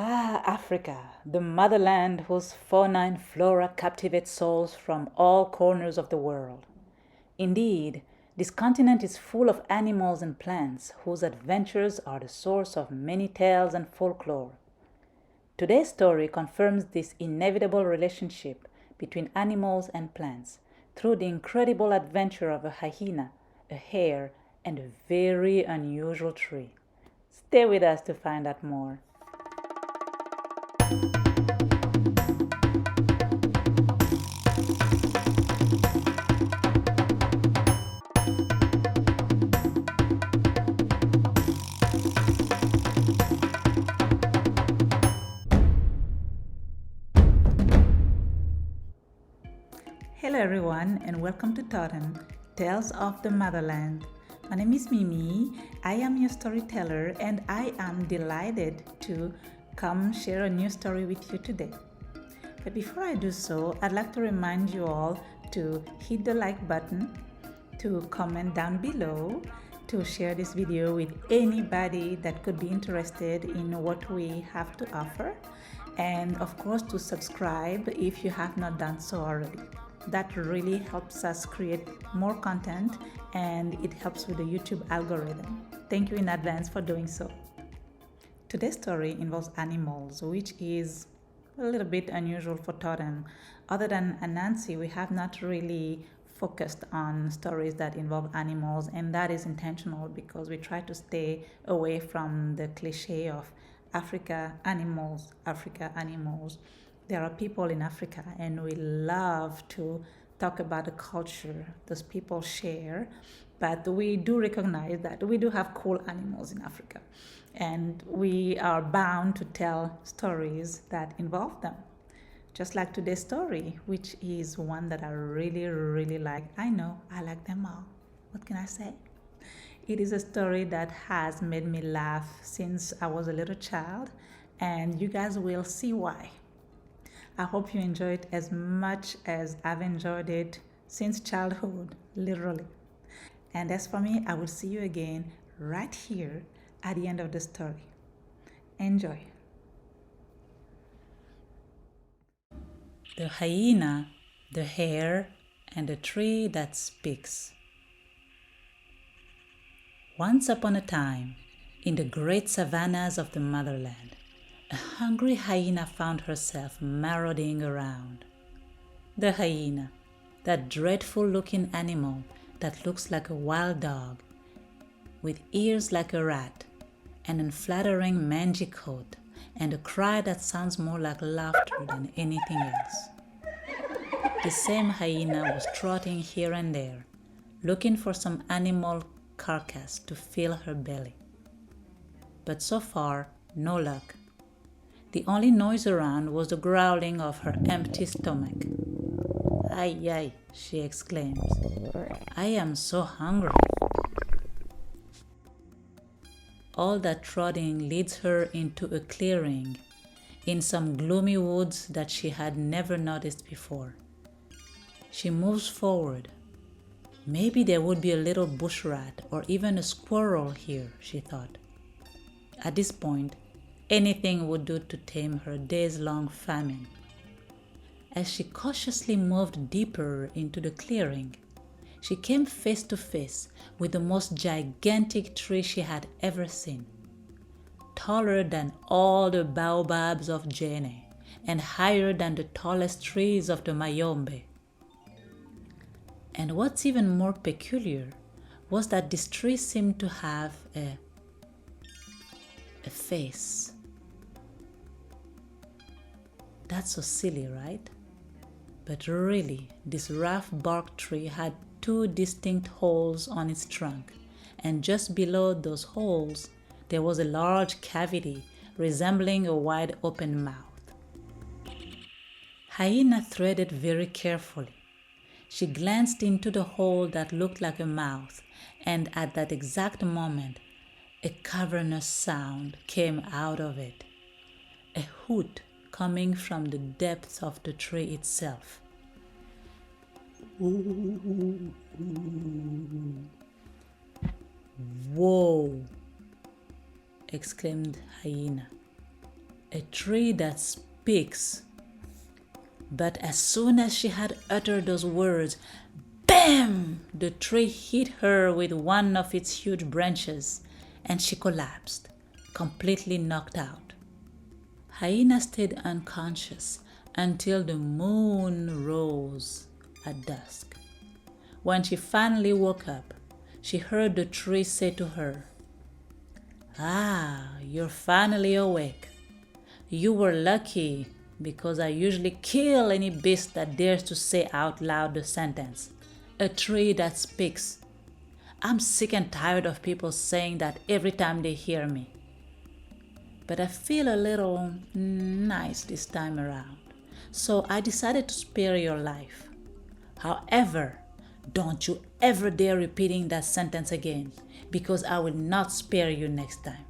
Ah, Africa, the motherland whose fauna and flora captivate souls from all corners of the world. Indeed, this continent is full of animals and plants whose adventures are the source of many tales and folklore. Today's story confirms this inevitable relationship between animals and plants through the incredible adventure of a hyena, a hare, and a very unusual tree. Stay with us to find out more. Hello everyone and welcome to Totem, Tales of the Motherland. My name is Mimi, I am your storyteller and I am delighted to come share a new story with you today. But before I do so, I'd like to remind you all to hit the like button, to comment down below, to share this video with anybody that could be interested in what we have to offer, and of course to subscribe if you have not done so already. That really helps us create more content and it helps with the YouTube algorithm. Thank you in advance for doing so. Today's story involves animals, which is a little bit unusual for Totem. Other than Anansi, we have not really focused on stories that involve animals, and that is intentional because we try to stay away from the cliche of Africa animals, Africa animals. There are people in Africa and we love to talk about the culture those people share, but we do recognize that we do have cool animals in Africa and we are bound to tell stories that involve them. Just like today's story, which is one that I really like. I know, I like them all. What can I say? It is a story that has made me laugh since I was a little child, and you guys will see why. I hope you enjoy it as much as I've enjoyed it since childhood, literally. And as for me, I will see you again right here at the end of the story. Enjoy. The hyena, the hare, and the tree that speaks. Once upon a time, in the great savannas of the motherland, a hungry hyena found herself marauding around. The hyena, that dreadful-looking animal that looks like a wild dog, with ears like a rat, an unflattering mangy coat, and a cry that sounds more like laughter than anything else. The same hyena was trotting here and there, looking for some animal carcass to fill her belly. But so far, no luck. The only noise around was the growling of her empty stomach. "Ay, ay," she exclaims. "I am so hungry." All that trotting leads her into a clearing in some gloomy woods that she had never noticed before. She moves forward. Maybe there would be a little bush rat or even a squirrel here, she thought. At this point, anything would do to tame her days-long famine. As she cautiously moved deeper into the clearing, she came face to face with the most gigantic tree she had ever seen. Taller than all the baobabs of 𝐥𝐢𝐤𝐤 and higher than the tallest trees of the Mayombe. And what's even more peculiar was that this tree seemed to have a face. That's so silly, right? But really, this rough bark tree had two distinct holes on its trunk, and just below those holes, there was a large cavity resembling a wide open mouth. Hyena threaded very carefully. She glanced into the hole that looked like a mouth, and at that exact moment, a cavernous sound came out of it, a hoot coming from the depths of the tree itself. "Whoa!" exclaimed Hyena. A A tree that speaks. But as soon as she had uttered those words, bam! The tree hit her with one of its huge branches, and she collapsed, completely knocked out. Hyena stayed unconscious until the moon rose at dusk. When she finally woke up, she heard the tree say to her, "Ah, you're finally awake. You were lucky, because I usually kill any beast that dares to say out loud the sentence, 'A tree that speaks.' I'm sick and tired of people saying that every time they hear me. But I feel a little nice this time around, so I decided to spare your life. However, don't you ever dare repeating that sentence again, because I will not spare you next time.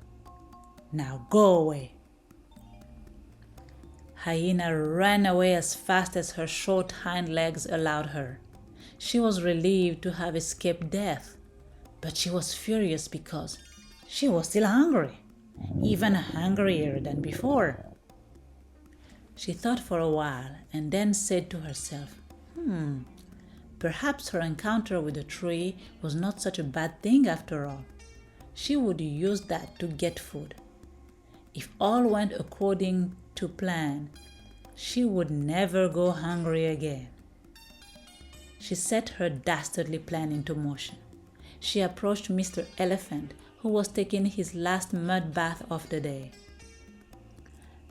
Now go away." Hyena ran away as fast as her short hind legs allowed her. She was relieved to have escaped death, but she was furious because she was still hungry, even hungrier than before. She thought for a while and then said to herself, perhaps her encounter with the tree was not such a bad thing after all. She would use that to get food. If all went according to plan, she would never go hungry again. She set her dastardly plan into motion. She approached Mr. Elephant, who was taking his last mud bath of the day.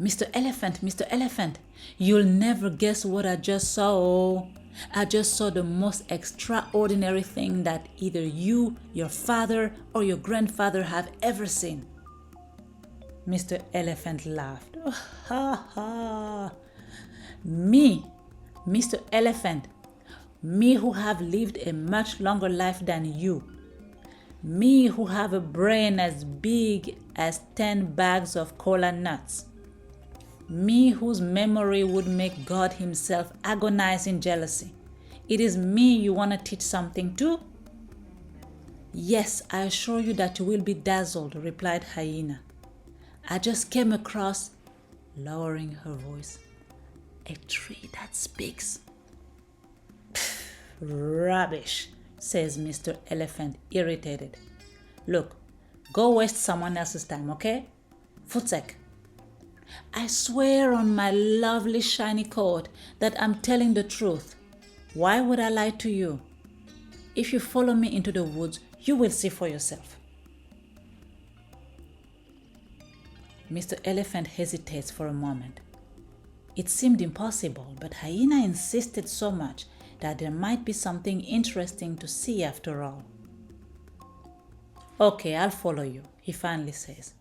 Mr. Elephant, you'll never guess what I just saw. I just saw the most extraordinary thing that either you, your father, or your grandfather have ever seen." Mr. Elephant laughed. "Oh, ha ha! Me, Mr. Elephant, me who have lived a much longer life than you. Me who have a brain as big as 10 bags of cola nuts. Me whose memory would make God himself agonize in jealousy. It is me you want to teach something to?" "Yes, I assure you that you will be dazzled," replied Hyena. "I just came across," lowering her voice, "a tree that speaks." "Rubbish," says Mr. Elephant, irritated. "Look, go waste someone else's time, okay? Footsec. I swear on my lovely shiny coat that I'm telling the truth. Why would I lie to you? If you follow me into the woods, you will see for yourself." Mr. Elephant hesitates for a moment. It seemed impossible, but Hyena insisted so much that there might be something interesting to see after all. "Okay, I'll follow you," he finally says.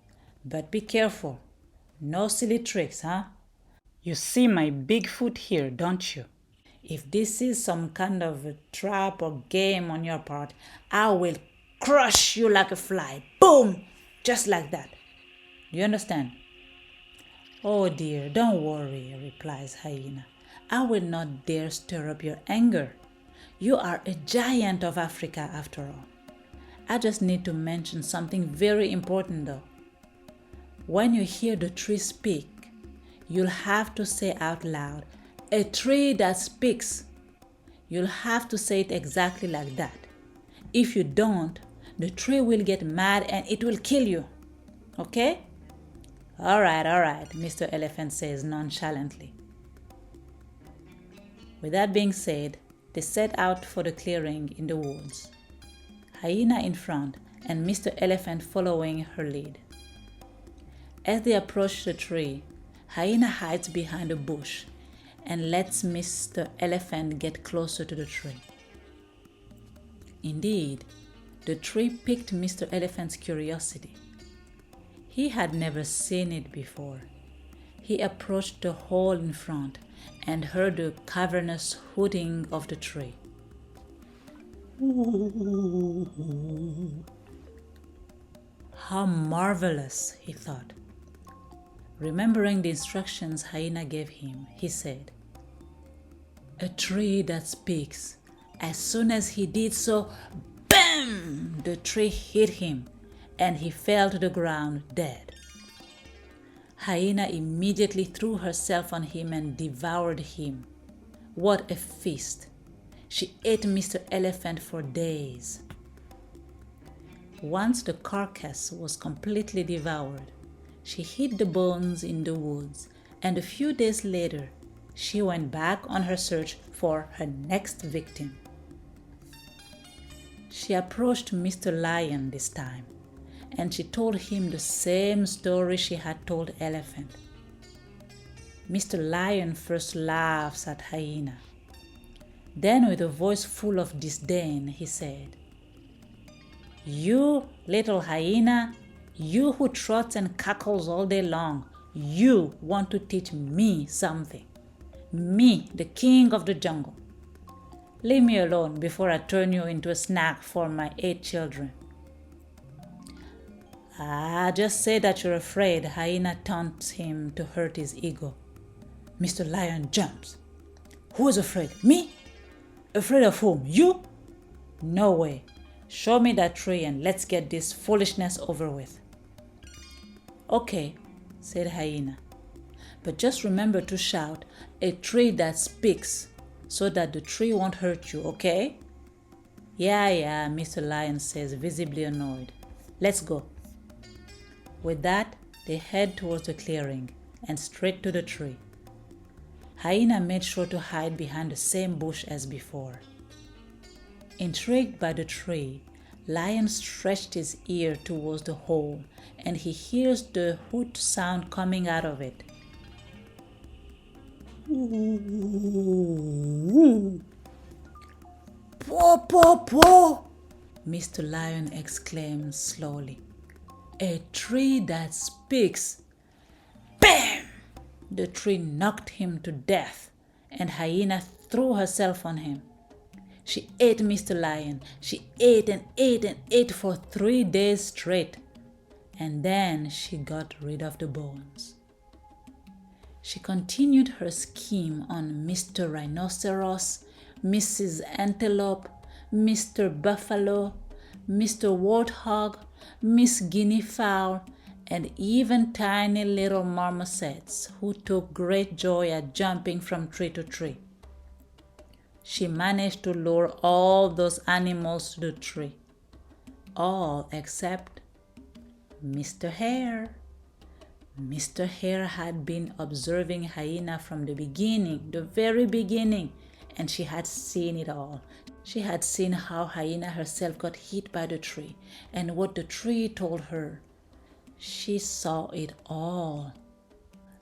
"But be careful. No silly tricks, huh? You see my big foot here, don't you? If this is some kind of a trap or game on your part, I will crush you like a fly. Boom! Just like that. You understand?" "Oh dear, don't worry," replies Hyena. "I will not dare stir up your anger. You are a giant of Africa after all. I just need to mention something very important though. When you hear the tree speak, you'll have to say out loud, 'A tree that speaks.' You'll have to say it exactly like that. If you don't, the tree will get mad and it will kill you. Okay?" All right, Mr. Elephant says nonchalantly. With that being said, they set out for the clearing in the woods. Hyena in front and Mr. Elephant following her lead. As they approach the tree, Hyena hides behind a bush and lets Mr. Elephant get closer to the tree. Indeed, the tree piqued Mr. Elephant's curiosity. He had never seen it before. He approached the hole in front and heard the cavernous hooting of the tree. How marvelous, he thought. Remembering the instructions Hyena gave him, he said, "A tree that speaks." As soon as he did so, bam! The tree hit him, and he fell to the ground dead. Hyena immediately threw herself on him and devoured him. What a feast! She ate Mr. Elephant for days. Once the carcass was completely devoured, she hid the bones in the woods, and a few days later, she went back on her search for her next victim. She approached Mr. Lion this time, and she told him the same story she had told Elephant. Mr. Lion first laughs at Hyena. Then, with a voice full of disdain, he said, "You, little hyena, you who trots and cackles all day long, you want to teach me something. Me, the king of the jungle. Leave me alone before I turn you into a snack for my 8 children." Just say that you're afraid, Hyena taunts him to hurt his ego. Mr. Lion jumps. "Who is afraid? Me? Afraid of whom? You? No way. Show me that tree and let's get this foolishness over with." "Okay," said Hyena. "But just remember to shout, 'A tree that speaks,' so that the tree won't hurt you, okay?" Yeah, Mr. Lion says, visibly annoyed. "Let's go." With that, they head towards the clearing and straight to the tree. Hyena made sure to hide behind the same bush as before. Intrigued by the tree, Lion stretched his ear towards the hole, and he hears the hoot sound coming out of it. "Paw, paw, paw!" Mr. Lion exclaimed slowly. "A tree that speaks!" Bam! The tree knocked him to death, and Hyena threw herself on him. She ate Mr. Lion. She ate and ate and ate for 3 days straight, and then she got rid of the bones. She continued her scheme on Mr. Rhinoceros, Mrs. Antelope, Mr. Buffalo, Mr. Warthog, Miss Guinea Fowl, and even tiny little marmosets who took great joy at jumping from tree to tree. She managed to lure all those animals to the tree, all except Mr. Hare. Mr. Hare had been observing Hyena from the beginning, the very beginning, and she had seen it all. She had seen how Hyena herself got hit by the tree and what the tree told her. She saw it all.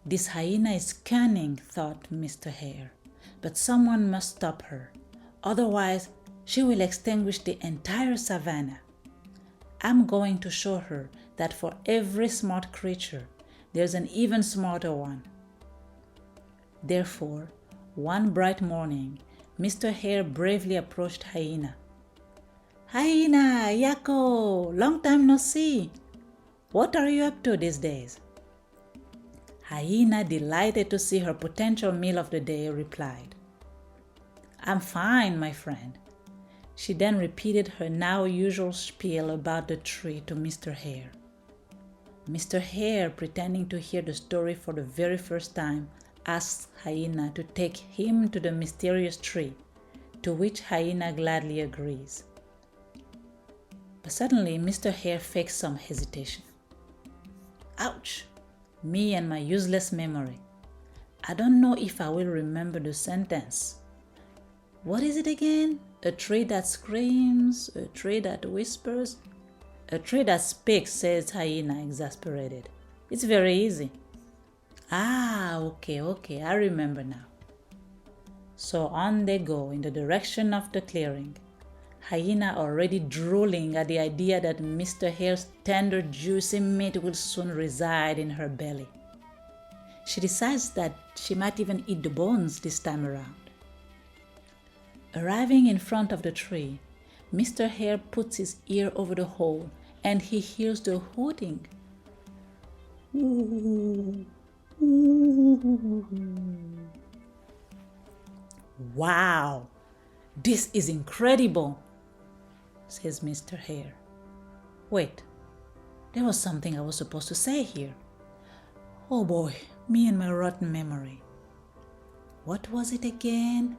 This hyena is cunning, thought Mr. Hare, but someone must stop her. Otherwise, she will extinguish the entire savannah. I'm going to show her that for every smart creature, there's an even smarter one. Therefore, one bright morning, Mr. Hare bravely approached Hyena. "Hyena, 𝐤𝐤𝐤, long time no see. What are you up to these days?" Hyena, delighted to see her potential meal of the day, replied, "I'm fine, my friend." She then repeated her now usual spiel about the tree to Mr. Hare. Mr. Hare, pretending to hear the story for the very first time, asks Hyena to take him to the mysterious tree, to which Hyena gladly agrees. But suddenly Mr. Hare fakes some hesitation. Ouch! Me and my useless memory. I don't know if I will remember the sentence. What is it again? A tree that screams, a tree that whispers, a tree that speaks, says Hyena, exasperated. It's very easy. Okay, I remember now. So on they go in the direction of the clearing. Hyena already drooling at the idea that Mr. Hare's tender, juicy meat will soon reside in her belly. She decides that she might even eat the bones this time around. Arriving in front of the tree, Mr. Hare puts his ear over the hole and he hears the hooting. Ooh, ooh. Wow, this is incredible, says Mr. Hare. Wait, there was something I was supposed to say here. Oh boy, me and my rotten memory. What was it again?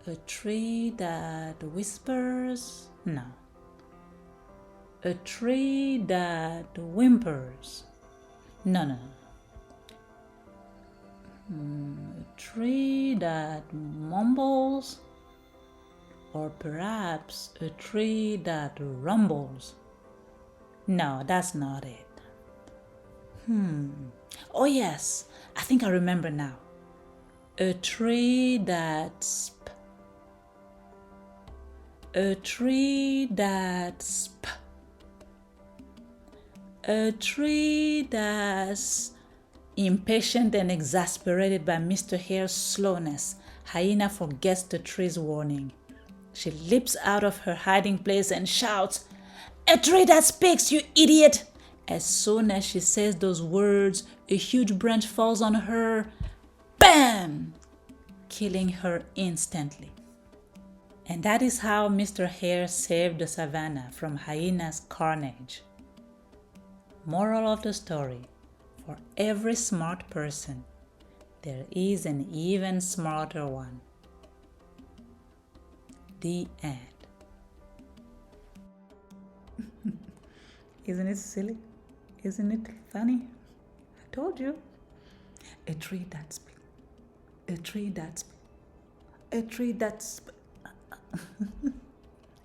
A tree that whispers? No. A tree that whimpers? No, no, no. A tree that mumbles? Or perhaps a tree that rumbles? No, that's not it. Oh yes, I think I remember now. A tree that's a tree that's a tree that's impatient and exasperated by Mr. Hare's slowness. Hyena forgets the tree's warning. She leaps out of her hiding place and shouts, "A tree that speaks, you idiot!" As soon as she says those words, a huge branch falls on her. Bam! Killing her instantly. And that is how Mr. Hare saved the savannah from Hyena's carnage. Moral of the story: for every smart person, there is an even smarter one. The end. Isn't it silly? Isn't it funny? I told you. A tree that speaks. A tree that speaks. A tree that speaks.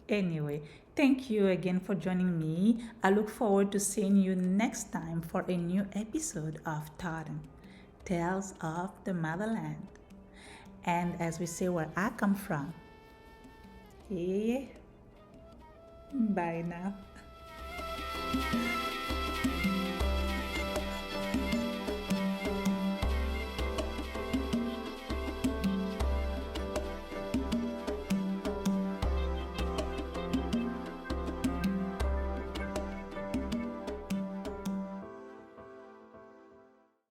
Anyway, thank you again for joining me. I look forward to seeing you next time for a new episode of Tartan, Tales of the Motherland. And as we say where I come from, yeah. Bye now.